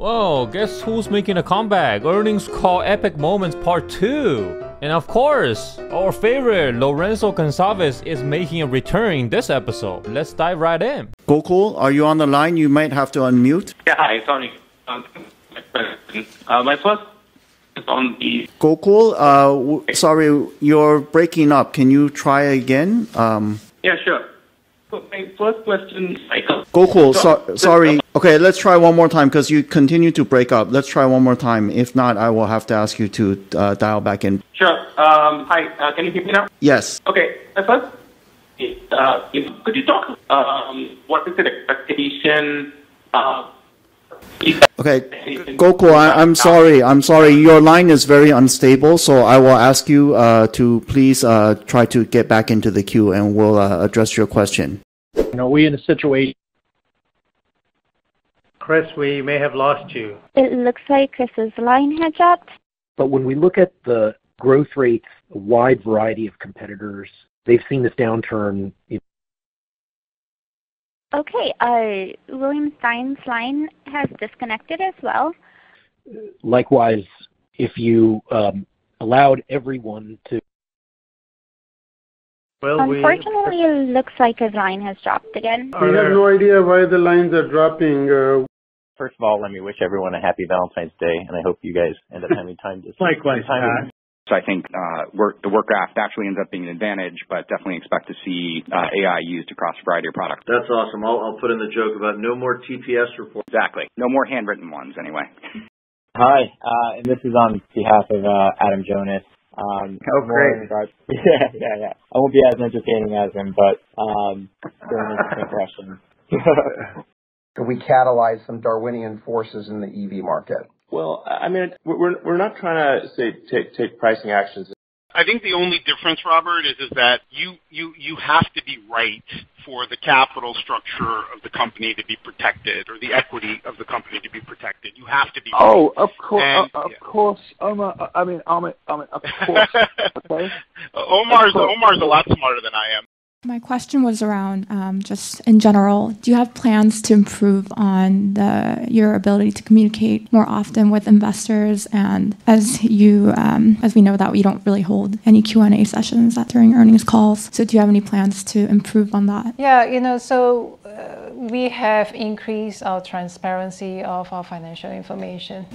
Whoa, guess who's making a comeback? Earnings Call Epic Moments Part 2. And of course, our favorite Lorenzo Gonçalves is making a return in this episode. Let's dive right in. Gokul, are you on the line? You might have to unmute. Yeah, hi, Tony. My first is on the... Gokul, sorry, you're breaking up. Can you try again? Yeah, sure. So my first question... Gokul, sorry. Okay, let's try one more time because you continue to break up. Let's try one more time. If not, I will have to ask you to dial back in. Sure. Hi, can you hear me now? Yes. Okay, my first is, could you talk what is the expectation... Okay, Gokul, I'm sorry. Your line is very unstable, so I will ask you to please try to get back into the queue, and we'll address your question. Are we in a situation? Chris, we may have lost you. It looks like Chris's line had dropped. But when we look at the growth rates, a wide variety of competitors, they've seen this downturn. Okay, William Stein's line has disconnected as well. Likewise, if you allowed everyone to... Well, unfortunately, it looks like his line has dropped again. We have no idea why the lines are dropping. First of all, let me wish everyone a happy Valentine's Day, and I hope you guys end up having time to... Likewise, So I think the work graph actually ends up being an advantage, but definitely expect to see AI used across a variety of products. That's awesome. I'll put in the joke about no more TPS reports. Exactly. No more handwritten ones, anyway. Hi, and this is on behalf of Adam Jonas. Great. Yeah. I won't be as entertaining as him, but during his question. We catalyze some Darwinian forces in the EV market. Well, I mean, we're not trying to say take pricing actions. I think the only difference, Robert, is that you have to be right for the capital structure of the company to be protected, or the equity of the company to be protected. You have to be right. Oh, of course, of course, Omar. I mean, of course. Okay. Omar's a lot smarter than I am. My question was around just in general. Do you have plans to improve on your ability to communicate more often with investors? And as we know that we don't really hold any Q&A sessions during earnings calls. So do you have any plans to improve on that? Yeah, so we have increased our transparency of our financial information.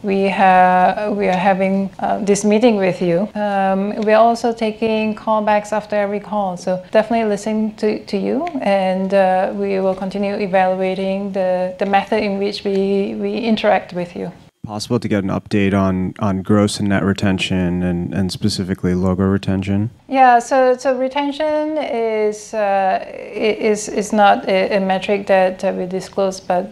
We are having this meeting with you. We are also taking callbacks after every call. So definitely listening to you, and we will continue evaluating the method in which we interact with you. Possible to get an update on gross and net retention and specifically logo retention? Yeah, so retention is not a metric that we disclose, but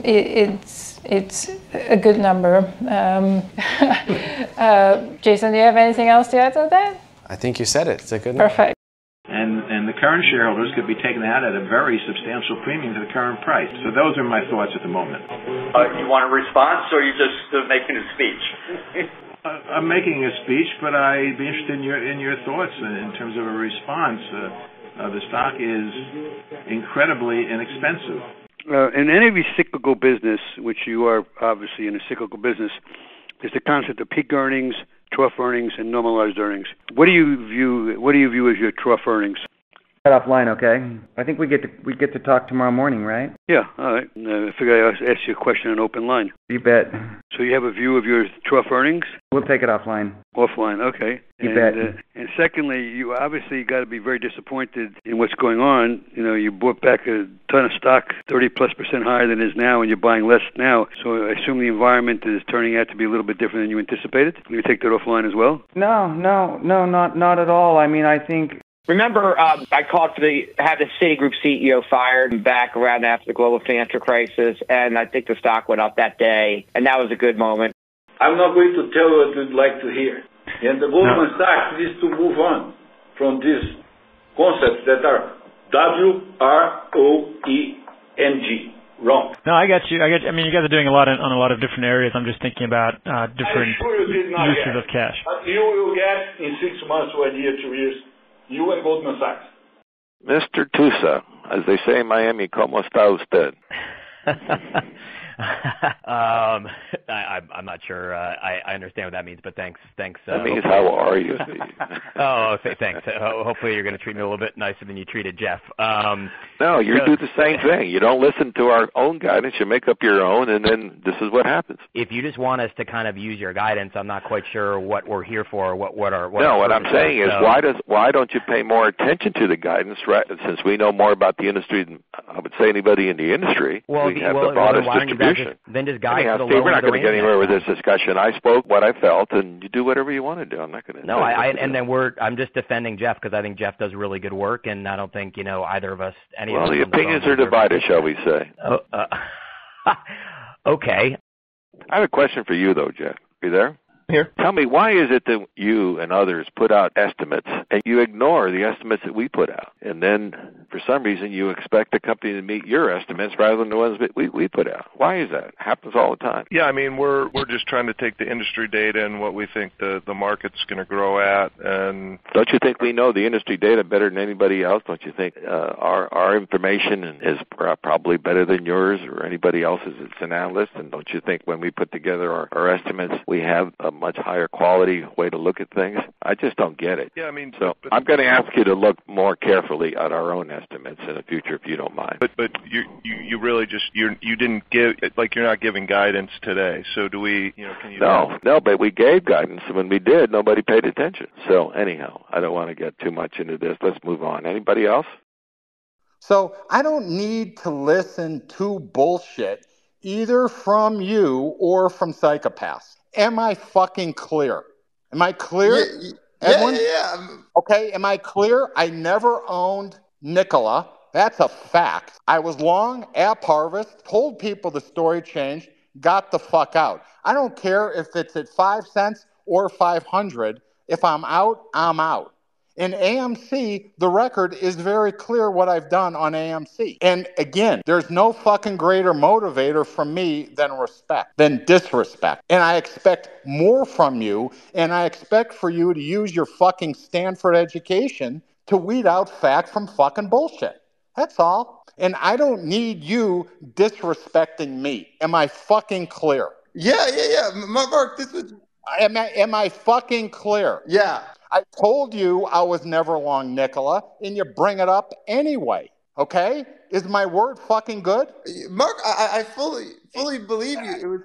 it's a good number. Jason, do you have anything else to add to that? I think you said it. It's a good number. Perfect. And the current shareholders could be taken out at a very substantial premium to the current price. So those are my thoughts at the moment. You want a response, or are you just making a speech? I'm making a speech, but I'd be interested in your thoughts in terms of a response. The stock is incredibly inexpensive. In any cyclical business, which you are obviously in a cyclical business, is the concept of peak earnings, trough earnings, and normalized earnings. What do you view as your trough earnings? Cut offline, okay? I think we get to talk tomorrow morning, right? Yeah, all right. I figure I'll ask you a question on open line. You bet. So you have a view of your trough earnings? We'll take it offline. Offline, okay. You bet. And secondly, you obviously got to be very disappointed in what's going on. You know, you bought back a ton of stock, 30+% higher than it is now, and you're buying less now. So I assume the environment is turning out to be a little bit different than you anticipated. Can you take that offline as well? No, not at all. I mean, I think... Remember, I called have the Citigroup CEO fired back around after the global financial crisis, and I think the stock went up that day, and that was a good moment. I'm not going to tell you what you'd like to hear. And the Goldman Sachs needs to move on from these concepts that are WROENG. Wrong. No, I got you. I mean, you guys are doing a lot on a lot of different areas. I'm just thinking about different uses of cash. You will get in 6 months, 1 year, 2 years, you and Goldman Sachs. Mr. Tusa, as they say in Miami, ¿cómo está usted? I'm not sure I understand what that means, but thanks. That means how are you? Thanks. Hopefully you're going to treat me a little bit nicer than you treated Jeff. No, you do the same thing. You don't listen to our own guidance. You make up your own, and then this is what happens. If you just want us to kind of use your guidance, I'm not quite sure what we're here for. What I'm saying is, why don't you pay more attention to the guidance? Right, since we know more about the industry than I would say anybody in the industry. We have the broadest distribution. Then just guide Anyhow, to the Steve, lower we're not the going to get anywhere with this discussion. I spoke what I felt, and you do whatever you want to do. I'm not going to. No, I'm just defending Jeff because I think Jeff does really good work, and I don't think either of us. Well, the opinions are divided, shall we say? Okay. I have a question for you, though, Jeff. Are you there? Here. Tell me, why is it that you and others put out estimates and you ignore the estimates that we put out? And then, for some reason, you expect the company to meet your estimates rather than the ones that we put out. Why is that? It happens all the time. Yeah, I mean, we're just trying to take the industry data and what we think the market's going to grow at. And don't you think we know the industry data better than anybody else? Don't you think our information is probably better than yours or anybody else's as an analyst? And don't you think when we put together our estimates, we have a much higher quality way to look at things? I just don't get it. Yeah, I mean, so I'm going to ask you to look more carefully at our own estimates in the future, if you don't mind. But you really just you didn't give, like, you're not giving guidance today. So do we? Can you? No, but we gave guidance. When we did, nobody paid attention. So anyhow, I don't want to get too much into this. Let's move on. Anybody else? So I don't need to listen to bullshit either from you or from psychopaths. Am I fucking clear? Am I clear, Edwin? Yeah. Okay, am I clear? I never owned Nikola. That's a fact. I was long, AppHarvest, told people the story changed, got the fuck out. I don't care if it's at 5 cents or 500. If I'm out, I'm out. In AMC, the record is very clear what I've done on AMC. And again, there's no fucking greater motivator from me than disrespect. And I expect more from you, and I expect for you to use your fucking Stanford education to weed out fact from fucking bullshit. That's all. And I don't need you disrespecting me. Am I fucking clear? Yeah. Mark, this was... Am I fucking clear? Yeah. I told you I was never long Nikola, and you bring it up anyway, okay? Is my word fucking good? Mark, I fully believe you. It was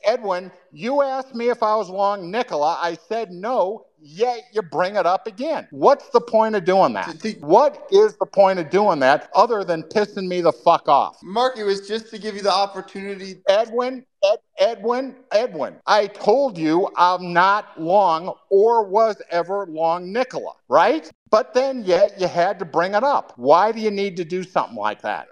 Edwin, you asked me if I was long Nikola. I said no, yet you bring it up again. What's the point of doing that? What is the point of doing that other than pissing me the fuck off? Mark, it was just to give you the opportunity. Edwin, I told you I'm not long or was ever long Nikola, right? But then yet you had to bring it up. Why do you need to do something like that?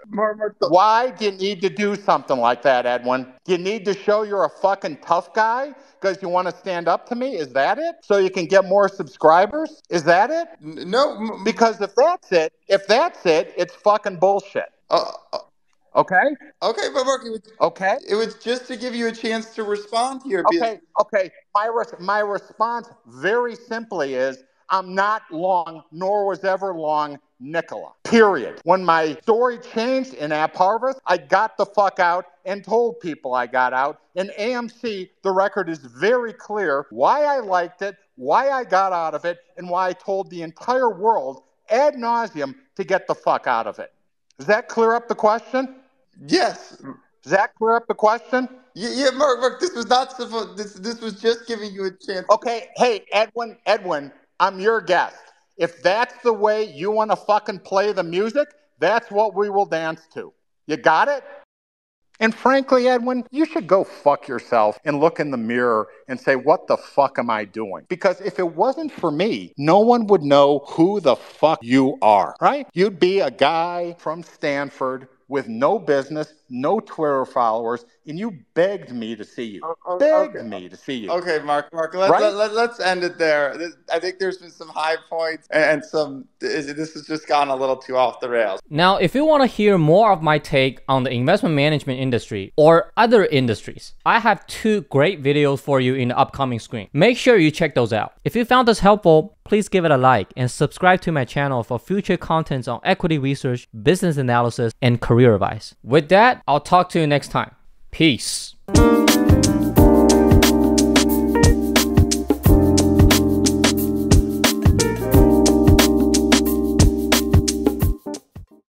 Why do you need to do something like that, Edwin? You need to show you're a fucking tough guy because you want to stand up to me? Is that it? So you can get more subscribers? Is that it? No. Because if that's it, it's fucking bullshit. Okay, but Mark, it was just to give you a chance to respond here. Okay. My response very simply is I'm not long, nor was ever long Nikola. Period. When my story changed in AppHarvest, I got the fuck out and told people I got out. In AMC, the record is very clear why I liked it, why I got out of it, and why I told the entire world ad nauseum to get the fuck out of it. Does that clear up the question? Yes. Does that clear up the question? Yeah, Mark, this was not supposed. This was just giving you a chance. Okay, hey, Edwin, I'm your guest. If that's the way you want to fucking play the music, that's what we will dance to. You got it? And frankly, Edwin, you should go fuck yourself and look in the mirror and say, what the fuck am I doing? Because if it wasn't for me, no one would know who the fuck you are, right? You'd be a guy from Stanford with no business, no Twitter followers, and you begged me to see you. Me to see you. Okay, Mark, let's end it there. I think there's been some high points and this has just gone a little too off the rails. Now, if you want to hear more of my take on the investment management industry or other industries, I have 2 great videos for you in the upcoming screen. Make sure you check those out. If you found this helpful, please give it a like and subscribe to my channel for future contents on equity research, business analysis, and career advice. With that, I'll talk to you next time. Peace.